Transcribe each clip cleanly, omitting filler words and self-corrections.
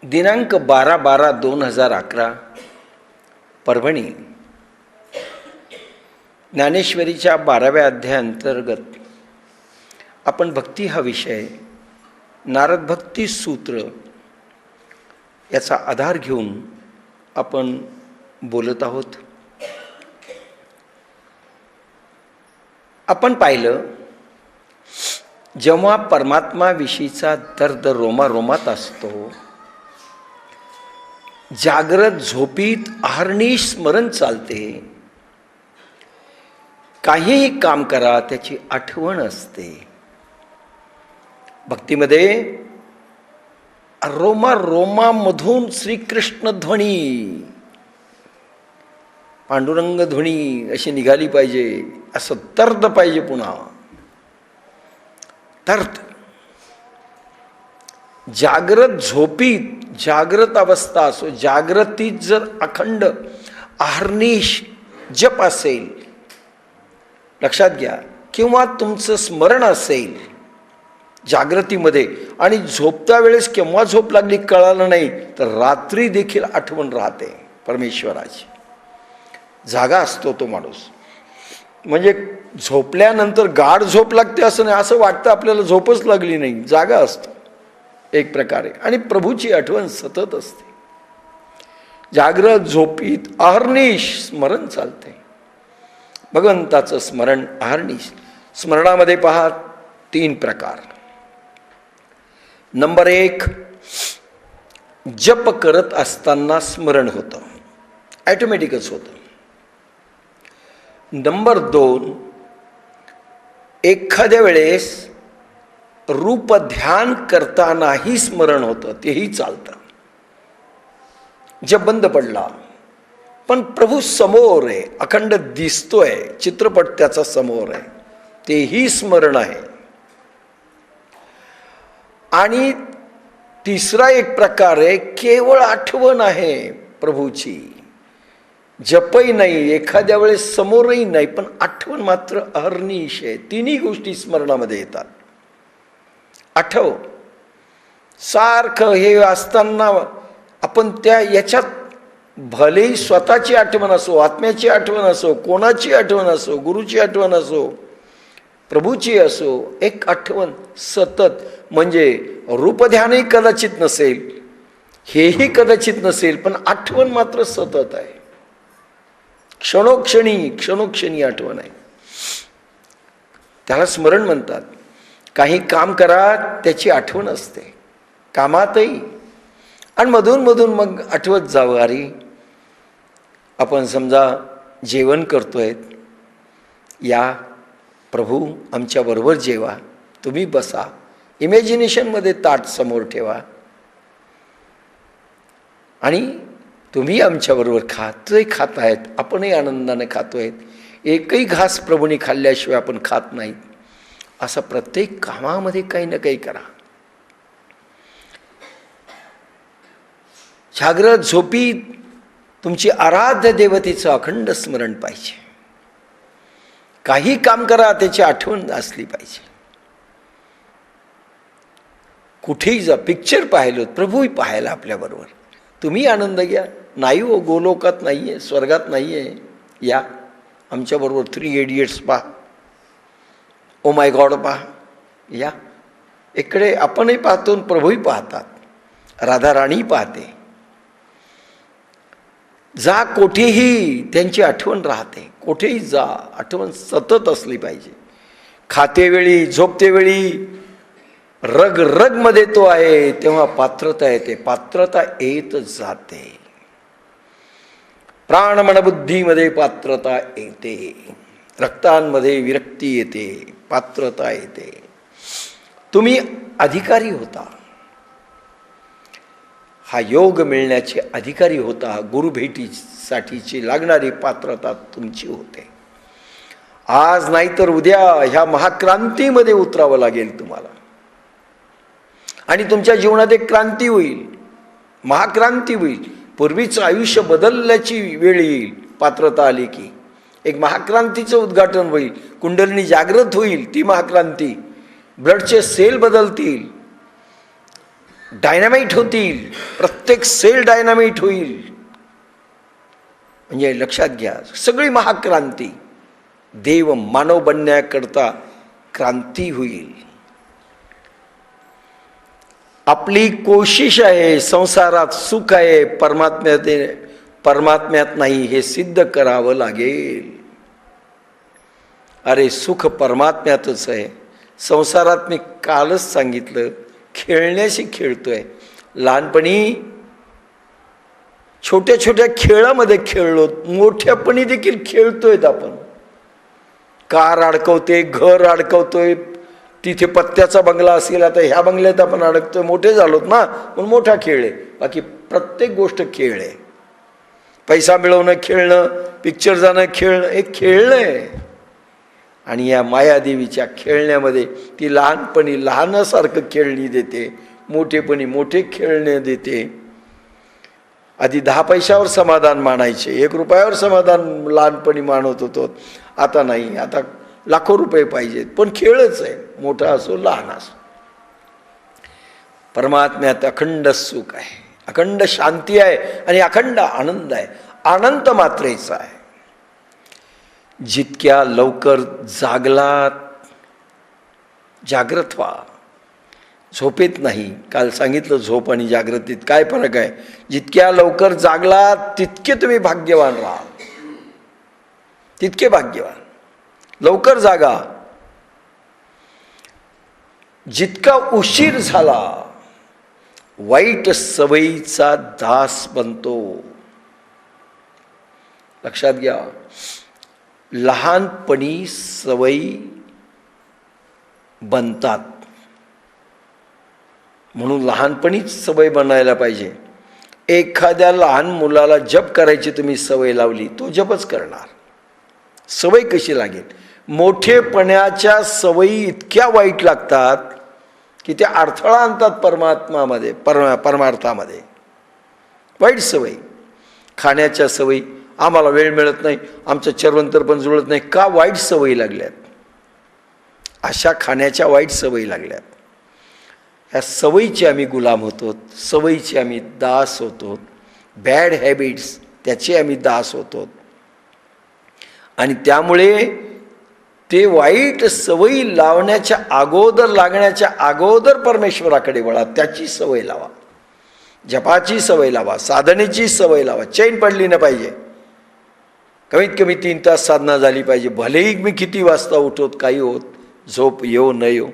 दिनांक 12/12/2011 परभणी ज्ञानेश्वरीच्या 12व्या अध्यायाअंतर्गत आपण भक्ती हा विषय नारद भक्ती सूत्र याचा आधार घेऊन आपण बोलत आहोत. आपण पाहिलं, जेव्हा परमात्माविषयीचा दर्द रोमारोमात असतो, जागृत झोपीत अहर्निश स्मरण चालते, काहीही काम करा त्याची आठवण असते. भक्तीमध्ये रोमारोमामधून श्रीकृष्ण ध्वनी, पांडुरंग ध्वनी अशी निघाली पाहिजे, असं दर्द पाहिजे. पुन्हा दर्द जागृत झोपीत, जागृत अवस्था असो, जागृतीत जर अखंड अहर्निश जप असेल, लक्षात घ्या, किंवा तुमचं स्मरण असेल जागृतीमध्ये, आणि झोपत्या वेळेस केव्हा झोप लागली कळालं नाही, तर रात्री देखील आठवण राहते परमेश्वराची. जागा असतो तो माणूस. म्हणजे झोपल्यानंतर गाढ झोप लागते असं नाही, असं वाटतं आपल्याला झोपच लागली नाही, जागा असतो एक प्रकारे, आणि प्रभूची आठवण सतत असते. जागृत झोपीत अहर्निश स्मरण चालते. भगवंताचं स्मरण अहर्निश. स्मरणामध्ये पहा 3 प्रकार. नंबर 1, जप करत असताना स्मरण होतं, ॲटोमॅटिकच होतं. नंबर 2, एखाद्या वेळेस रूप ध्यान करतानाही स्मरण होतं, तेही चालतं. जप बंद पडला पण प्रभू समोर आहे, अखंड दिसतोय, चित्रपट त्याचा समोर आहे, तेही स्मरण आहे. आणि तिसरा एक प्रकार आहे, केवळ आठवण आहे प्रभूची, जपही नाही, एखाद्या वेळेस समोरही नाही, पण आठवण मात्र अहर्निश आहे. तिन्ही गोष्टी स्मरणामध्ये येतात. आठव सारखं हे असताना आपण त्या याच्यात, भलेही स्वतःची आठवण असो, आत्म्याची आठवण असो, कोणाची आठवण असो, गुरुची आठवण असो, प्रभूची असो, एक आठवण सतत. म्हणजे रूपध्यानही कदाचित नसेल, हेही कदाचित नसेल, पण आठवण मात्र सतत आहे. क्षणोक्षणी आठवण आहे. त्याला स्मरण म्हणतात. काही काम करा त्याची आठवण असते, कामातही, आणि मधून मधून मग आठवत जावं. अरे आपण समजा जेवण करतोय, या प्रभू आमच्याबरोबर जेवा, तुम्ही बसा, इमॅजिनेशनमध्ये ताट समोर ठेवा आणि तुम्ही आमच्याबरोबर खा. ते खात आहेत, आपणही आनंदाने खातोय. एकही घास प्रभूने खाल्ल्याशिवाय आपण खात नाहीत. असं प्रत्येक कामामध्ये काही ना काही करा. जागृत झोपीत तुमची आराध्य देवतेचं अखंड स्मरण पाहिजे. काही काम करा त्याची आठवण असली पाहिजे. कुठेही जा, पिक्चर पाहिलं, प्रभूही पाहायला आपल्याबरोबर, तुम्ही आनंद घ्या. नाही हो, गोलोकात नाही आहे, स्वर्गात नाही आहे, या आमच्याबरोबर 3 इडियट्स पहा, ओ माय गॉड पहा, या इकडे आपणही पाहतो, प्रभूही पाहतात, राधाराणी पाहते. जा कोठेही, त्यांची आठवण राहते. कोठेही जा, आठवण सतत असली पाहिजे. खातेवेळी, झोपतेवेळी, रग रग मध्ये तो आहे, तेव्हा पात्रता येते. पात्रता येत जाते. प्राणमन बुद्धीमध्ये पात्रता येते, रक्तांमध्ये विरक्ती येते, पात्रता येते. तुम्ही अधिकारी होता, हा योग मिळण्याचे अधिकारी होता. गुरुभेटीसाठीची लागणारी पात्रता तुमची होते. आज नाही तर उद्या ह्या महाक्रांतीमध्ये उतरावं लागेल तुम्हाला, आणि तुमच्या जीवनात एक क्रांती होईल, महाक्रांती होईल. पूर्वीचं आयुष्य बदलल्याची वेळ येईल. पात्रता आली की एक महाक्रांतीचं उद्घाटन होईल. कुंडलिनी जागृत होईल, ती महाक्रांती. ब्लडचे सेल बदलतील, डायनामाइट होतील, प्रत्येक सेल डायनामाइट होईल. म्हणजे लक्षात घ्या, सगळी महाक्रांती, देव मानव बनण्याकरता क्रांती होईल. आपली कोशिश आहे, संसारात सुख आहे, परमात्म्यात नाही, हे सिद्ध करावं लागेल. अरे सुख परमात्म्यातच आहे. संसारात मी कालच सांगितलं, खेळण्याशी खेळतोय. लहानपणी छोट्या छोट्या खेळामध्ये खेळलो, मोठ्यापणी देखील खेळतोय आपण. कार अडकवते, घर अडकवतोय, तिथे पत्त्याचा बंगला असेल, आता ह्या बंगल्यात आपण अडकतोय. मोठे झालोत ना, म्हणून मोठा खेळ आहे. बाकी प्रत्येक गोष्ट खेळ आहे. पैसा मिळवणं खेळणं, पिक्चर जाणं खेळणं, हे खेळणं आहे. आणि या मायादेवीच्या खेळण्यामध्ये ती लहानपणी लहानासारखं खेळणी देते, मोठेपणी मोठे खेळणे देते. आधी 10 पैशावर समाधान मानायचे, 1 रुपयावर समाधान लहानपणी मानत होतो. आता नाही, आता लाखो रुपये पाहिजेत, पण खेळच आहे, मोठा असो लहान असो. परमात्म्यात अखंड सुख आहे, अखंड शांती आहे आणि अखंड आनंद आहे. अनंत मात्रेचा आहे. जितक्या लवकर जागलात, जागृत व्हा, झोपेत नाही. काल सांगितलं झोप आणि जागृतीत काय फरक आहे. जितक्या लवकर जागलात तितके तुम्ही भाग्यवान राहा, तितके भाग्यवान. लवकर जागा. जितका उशीर झाला वाईट सवयीचा दास बनतो. लक्षात घ्या, लहानपणी सवयी बनतात, म्हणून लहानपणीच सवय बनायला पाहिजे. एखाद्या लहान मुलाला जप करायची तुम्ही सवय लावली, तो जपच करणार. सवय कशी लागेल. मोठेपणाच्या सवयी इतक्या वाईट लागतात की त्या अडथळा आणतात परमात्मामध्ये, परमार्थामध्ये. वाईट सवयी, खाण्याच्या सवयी, आम्हाला वेळ मिळत नाही, आमचं चरवंतर पण जुळत नाही. का? वाईट सवयी लागल्यात. अशा खाण्याच्या वाईट सवयी लागल्यात. ह्या सवयीचे आम्ही गुलाम होतो, सवयीचे आम्ही दास होतो. बॅड हॅबिट्स, त्याचे आम्ही दास होतो. आणि त्यामुळे ते वाईट सवयी लावण्याच्या अगोदर, लागण्याच्या अगोदर परमेश्वराकडे वळा. त्याची सवय लावा, जपाची सवय लावा, साधनेची सवय लावा. चैन पडली नाही पाहिजे. कमीत कमी 3 तास साधना झाली पाहिजे. भलेही मी किती वाजता उठवत काही होत, झोप येऊ न येऊ,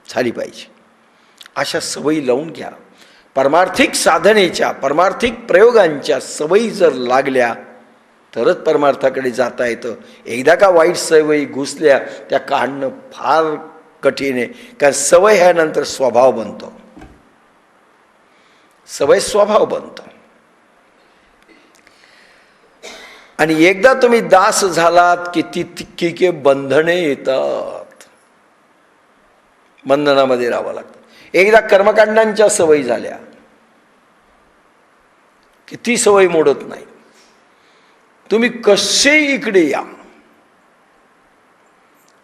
झाली पाहिजे. अशा सवयी लावून घ्या. परमार्थिक साधनेच्या, परमार्थिक प्रयोगांच्या सवयी जर लागल्या तरच परमार्थाकडे जाता येतं. एकदा का वाईट सवयी घुसल्या, त्या काढणं फार कठीण आहे. कारण सवय ह्यानंतर स्वभाव बनतो. सवय स्वभाव बनतो. आणि एकदा तुम्ही दास झालात की तितकी बंधने येतात, बंधनामध्ये राहावं लागतं. एकदा कर्मकांडांच्या सवयी झाल्या की ती सवय मोडत नाही. तुम्ही कसे इकडे या,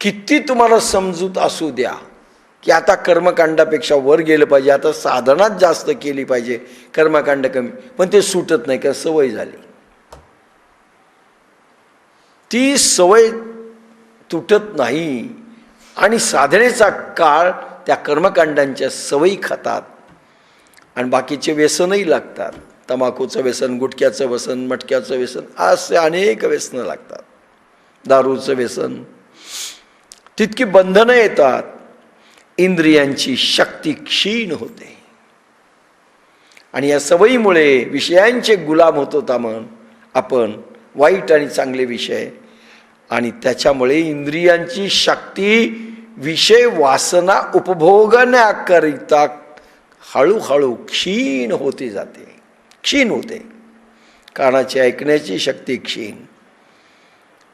किती तुम्हाला समजूत असू द्या की आता कर्मकांडापेक्षा वर गेलं पाहिजे, आता साधनाच जास्त केली पाहिजे, कर्मकांड कमी, पण ते सुटत नाही, का सवय झाली. ती सवय तुटत नाही आणि साधनेचा काळ त्या कर्मकांडांच्या सवयी खातात आणि बाकीचे व्यसनही लागतात. तंबाखूचं व्यसन, गुटख्याचं व्यसन, मटक्याचं व्यसन, असे अनेक व्यसनं लागतात. दारूचं व्यसन. तितकी बंधनं येतात. इंद्रियांची शक्ती क्षीण होते आणि या सवयीमुळे विषयांचे गुलाम होतो आपण, वाईट आणि चांगले विषय, आणि त्याच्यामुळे इंद्रियांची शक्ती विषय वासना उपभोगण्याकरिता हळूहळू क्षीण होते जाते, क्षीण होते. कानाची ऐकण्याची शक्ती क्षीण,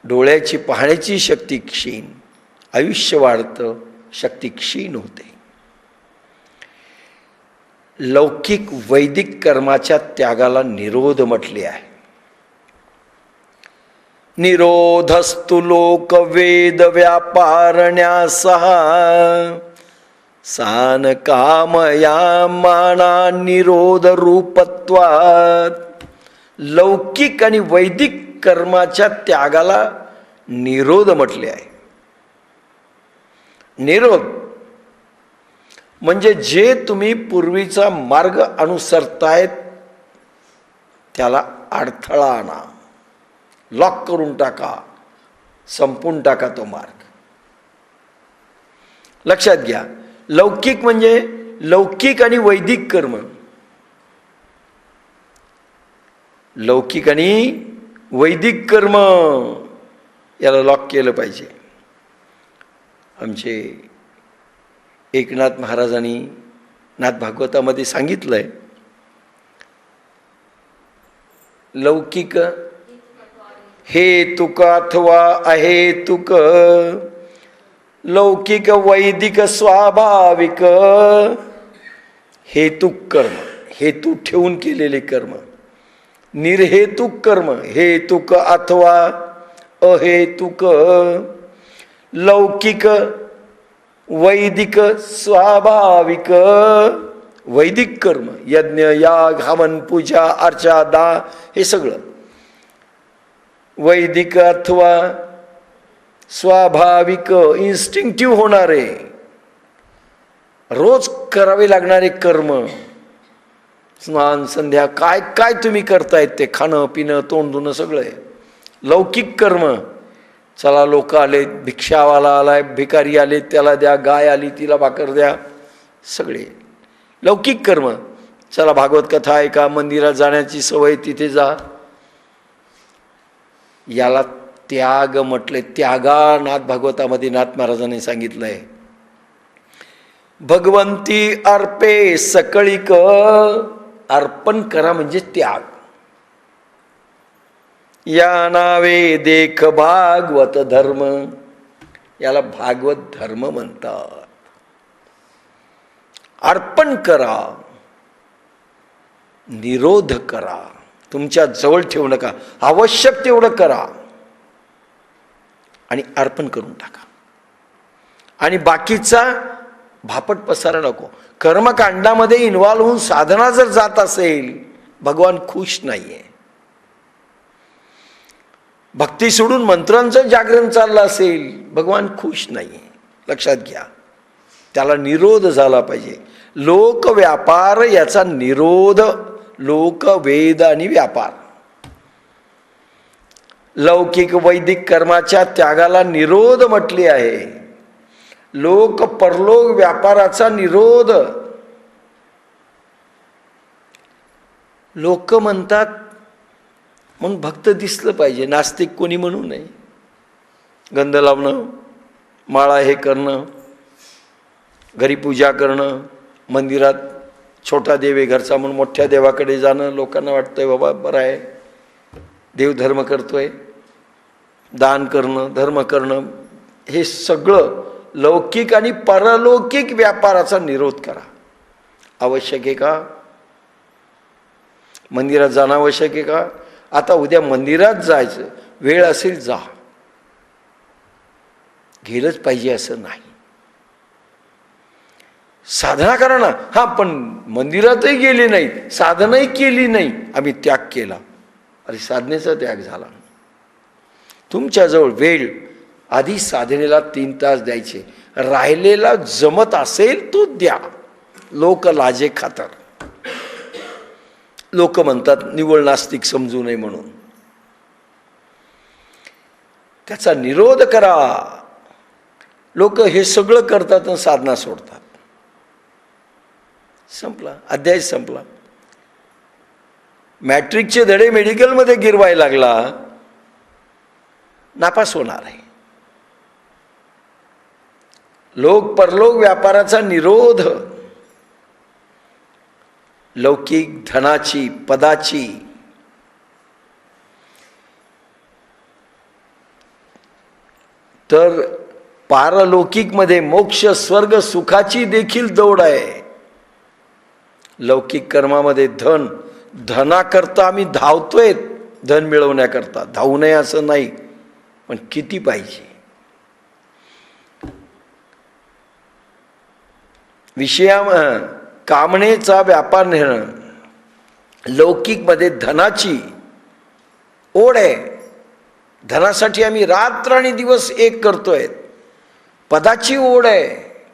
डोळ्याची पाहण्याची शक्ती क्षीण, आयुष्य वाढतं, शक्ती क्षीण होते. लौकिक वैदिक कर्माच्या त्यागाला निरोध म्हटले आहे. निरोधस्तु लोक वेद व्यापारण्यासह सान कामया माना निरोध रूपत्वात. लौकिक आणि वैदिक कर्माच्या त्यागाला निरोध म्हटले आहे. निरोध म्हणजे जे तुम्ही पूर्वीचा मार्ग अनुसरतायत त्याला अडथळा आणा, लॉक करून टाका, संपून टाका तो मार्ग. लक्षात घ्या, लौकिक म्हणजे लौकिक आणि वैदिक कर्म. लौकिक आणि वैदिक कर्म याला लॉक केलं पाहिजे. आमचे एकनाथ महाराजांनी नाथ भागवतामध्ये सांगितलंय, लौकिक हेतुक अथवा अहेतुक, लौकिक वैदिक स्वाभाविक. हेतुक कर्म, हेतू ठेवून केलेले कर्म. निर्हेतुक कर्म, हेतुक अथवा अहेतुक. लौकिक वैदिक स्वाभाविक. वैदिक कर्म, यज्ञ याग हवन पूजा अर्चा दान, हे सगळं वैदिक अथवा स्वाभाविक, इन्स्टिंक्टिव्ह होणारे, रोज करावे लागणारे कर्म. स्नान संध्या काय काय तुम्ही करतायत ते, खाणं पिणं तोंड धुणं सगळं आहे लौकिक कर्म. चला लोक आले, भिक्षावाला आलाय, भिकारी आले त्याला द्या, गाय आली तिला भाकर द्या, सगळे लौकिक कर्म. चला भागवत कथा ऐका, मंदिरात जाण्याची सवय तिथे जा, याला त्याग म्हटले. त्यागा नाथ भागवतामध्ये नाथ महाराजांनी सांगितलंय, भगवंती अर्पे सकळीक. अर्पण करा म्हणजे त्याग. या नावे देख भागवत धर्म, याला भागवत धर्म म्हणतात. अर्पण करा, निरोध करा, तुमच्या जवळ ठेवू नका, आवश्यक तेवढं करा आणि अर्पण करून टाका. आणि बाकीचा भापट पसारा नको. कर्मकांडामध्ये इन्व्हॉल्व होऊन साधना जर जात असेल, भगवान खुश नाहीये. भक्ती सोडून मंत्रांचं जागरण चाललं असेल, भगवान खुश नाहीये. लक्षात घ्या, त्याला निरोध झाला पाहिजे. लोक व्यापार याचा निरोध, लोक वेद आणि व्यापार. लौकिक वैदिक कर्माच्या त्यागाला निरोध म्हटले आहे. लोक परलोक व्यापाराचा निरोध. लोक म्हणतात म्हणून भक्त दिसलं पाहिजे, नास्तिक कोणी म्हणू नये. गंध लावणं, माळा हे करणं, घरी पूजा करणं, मंदिरात छोटा देव आहे घरचा म्हणून मोठ्या देवाकडे जाणं, लोकांना वाटतंय बाबा बरं आहे, देव धर्म करतोय. दान करणं, धर्म करणं, हे सगळं लौकिक आणि परलौकिक व्यापाराचा निरोध करा. आवश्यक आहे का? मंदिरात जाणं आवश्यक आहे का? आता उद्या मंदिरात जायचं, वेळ असेल जा, गेलंच पाहिजे असं नाही. साधना करा ना. हा, पण मंदिरातही गेले नाहीत, साधनाही केली नाही, आम्ही त्याग केला. अरे साधनेचा त्याग झाला. तुमच्याजवळ वेळ, आधी साधनेला 3 तास द्यायचे, राहिलेला जमत असेल तो द्या. लोक लाजे खातर. लोक म्हणतात निव्वळ नास्तिक समजू नये म्हणून. त्याचा निरोध करा. लोक हे सगळं करतात आणि साधना सोडतात. संपला, अध्याय संपला. मॅट्रिकचे धडे मेडिकलमध्ये गिरवायला लागला, नापास होणार आहे. लोक परलोक व्यापाराचा निरोध. लौकिक धनाची, पदाची, तर पारलौकिक मध्ये मोक्ष स्वर्ग सुखाची देखील दौड आहे. लौकिक कर्मामध्ये धन, धनाकरता आम्ही धावतोय, धन मिळवण्याकरता. धावू नये असं नाही, पण किती पाहिजे. कामनेचा व्यापार नेणं, लौकिकमध्ये धनाची ओढ आहे. धनासाठी आम्ही रात्र आणि दिवस एक करतोय. पदाची ओढ आहे,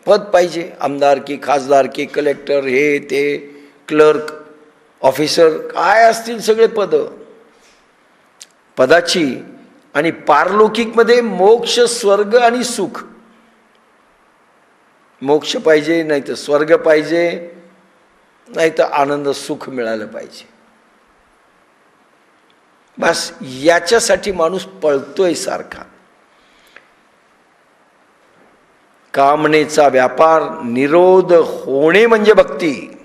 पद पाहिजे, आमदारकी, खासदारकी, कलेक्टर, हे ते, क्लर्क, ऑफिसर, काय असतील सगळे पद. पदाची आणि पारलौकिकमध्ये मोक्ष, स्वर्ग आणि सुख. मोक्ष पाहिजे, नाही तर स्वर्ग पाहिजे, नाही तर आनंद सुख मिळालं पाहिजे. बस याच्यासाठी माणूस पळतोय सारखा. कामनेचा व्यापार निरोध होणे म्हणजे भक्ती.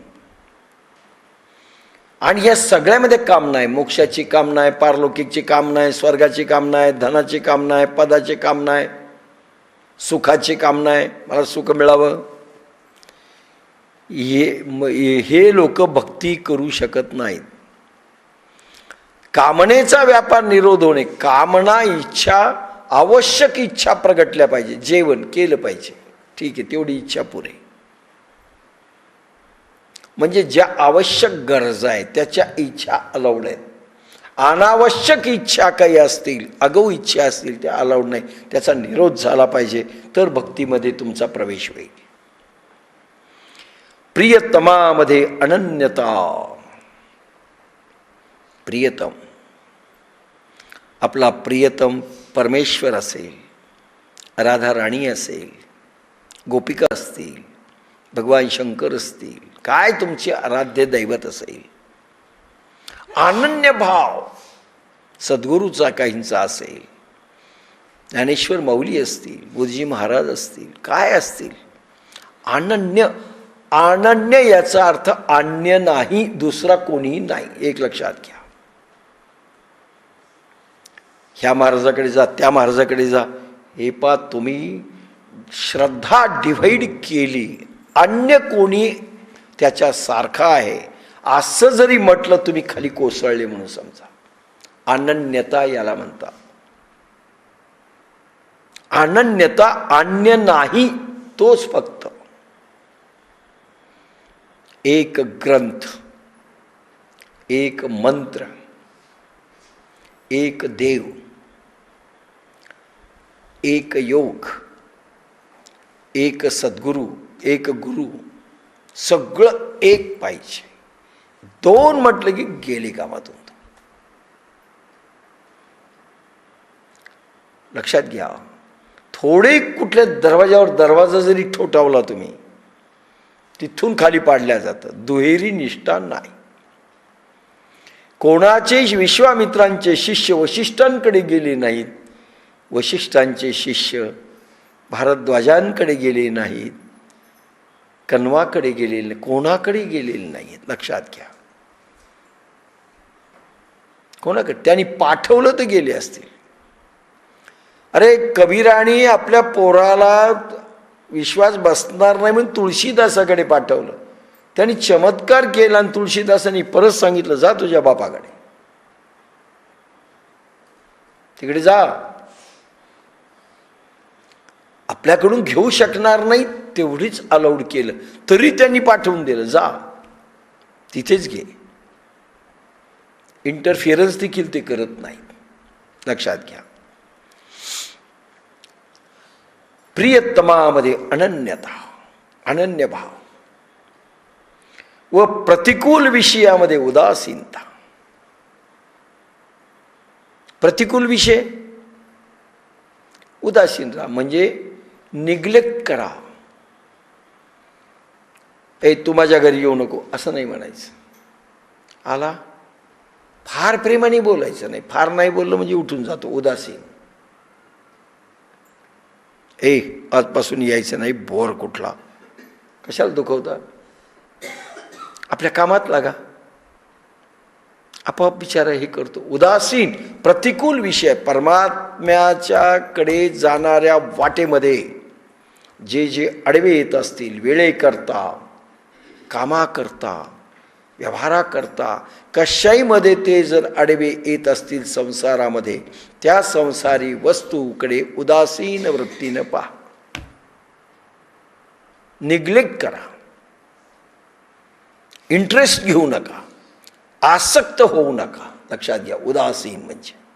आणि या सगळ्यामध्ये कामना आहे. मोक्षाची कामना आहे, पारलौकिकची कामना आहे, स्वर्गाची कामना आहे, धनाची कामना आहे, पदाची कामना आहे, सुखाची कामना आहे, मला सुख मिळावं. हे लोक भक्ती करू शकत नाहीत. कामनेचा व्यापार निरोध होणे, कामना, इच्छा, आवश्यक इच्छा प्रगटल्या पाहिजे. जेवण केलं पाहिजे, ठीक आहे, तेवढी इच्छा पुरे. म्हणजे ज्या आवश्यक गरजा आहेत त्याच्या इच्छा अलाउड आहेत. अनावश्यक इच्छा काही असतील, आगाऊ इच्छा असतील, त्या अलाउड नाही. त्याचा निरोध झाला पाहिजे, तर भक्तीमध्ये तुमचा प्रवेश होईल. प्रियतमामध्ये अनन्यता. प्रियतम, आपला प्रियतम परमेश्वर असेल, राधा राणी असेल, गोपिका असतील, भगवान शंकर असतील, काय तुमचे आराध्य दैवत असेल, अनन्य भाव सद्गुरूचा काहींचा असेल, ज्ञानेश्वर माऊली असतील, बुद्धजी महाराज असतील, काय असतील, अनन्य. अनन्य याचा अर्थ अन्य नाही, दुसरा कोणीही नाही. एक लक्षात घ्या. ह्या महाराजाकडे जा, त्या महाराजाकडे जा, हे पा तुम्ही श्रद्धा डिव्हाइड केली, अन्य कोणी त्याच्या सारखा आहे असं जरी म्हटलं, तुम्ही खाली कोसळले म्हणून समजा. अनन्यता याला म्हणतात. अनन्यता, अन्य नाही, तोच फक्त. एक ग्रंथ, एक मंत्र, एक देव, एक योग, एक सद्गुरू, एक गुरु, सगळं एक पाहिजे. दोन म्हटलं की गेली कामातून. लक्षात घ्या. थोडे कुठल्या दरवाजावर दरवाजा जरी ठोठावला तुम्ही, तिथून खाली पाडल्या जातं. दुहेरी निष्ठा नाही. कोणाचे विश्वामित्रांचे शिष्य वशिष्ठांकडे गेले नाहीत, वशिष्ठांचे शिष्य भारद्वाजांकडे गेले नाहीत, कण्वाकडे गेलेले, कोणाकडे गेलेले नाहीत. लक्षात घ्या. कोणाकडे त्यांनी पाठवलं तर गेले असतील. अरे कबीराने आपल्या पोराला विश्वास बसणार नाही म्हणून तुळशीदासाकडे पाठवलं. त्यांनी चमत्कार केला आणि तुळशीदासांनी परत सांगितलं, जा तुझ्या बापाकडे, तिकडे जा. आपल्याकडून घेऊ शकणार नाही तेवढीच अलाउड केलं, तरी त्यांनी पाठवून दिलं, जा तिथेच घे. इंटरफिअरन्स देखील ते करत नाहीत. लक्षात घ्या. प्रियतमामध्ये अनन्यता, अनन्य भाव व प्रतिकूल विषयामध्ये उदासीनता. प्रतिकूल विषय उदासीन राहा, म्हणजे निग्लेक्ट करा. तू माझ्या घरी येऊ नको असं नाही म्हणायचं. आला फार प्रेमाने बोलायचं नाही, फार नाही बोललं म्हणजे उठून जातो उदासीन. आजपासून यायचं नाही, बोर कुठला, कशाला दुखवता, आपल्या कामात लागा. आपोआप बिचारा हे करतो. उदासीन, प्रतिकूल विषय, परमात्म्याच्याकडे जाणाऱ्या वाटेमध्ये जे जे अडवे येत असतील, वेळेकरता, कामाकरता, व्यवहाराकरता, कशाहीमध्ये ते जर अडवे येत असतील संसारामध्ये, त्या संसारी वस्तूकडे उदासीन वृत्तीनं पहा. निग्लेक्ट करा. इंटरेस्ट घेऊ नका, आसक्त होऊ नका. लक्षात घ्या, उदासीन म्हणजे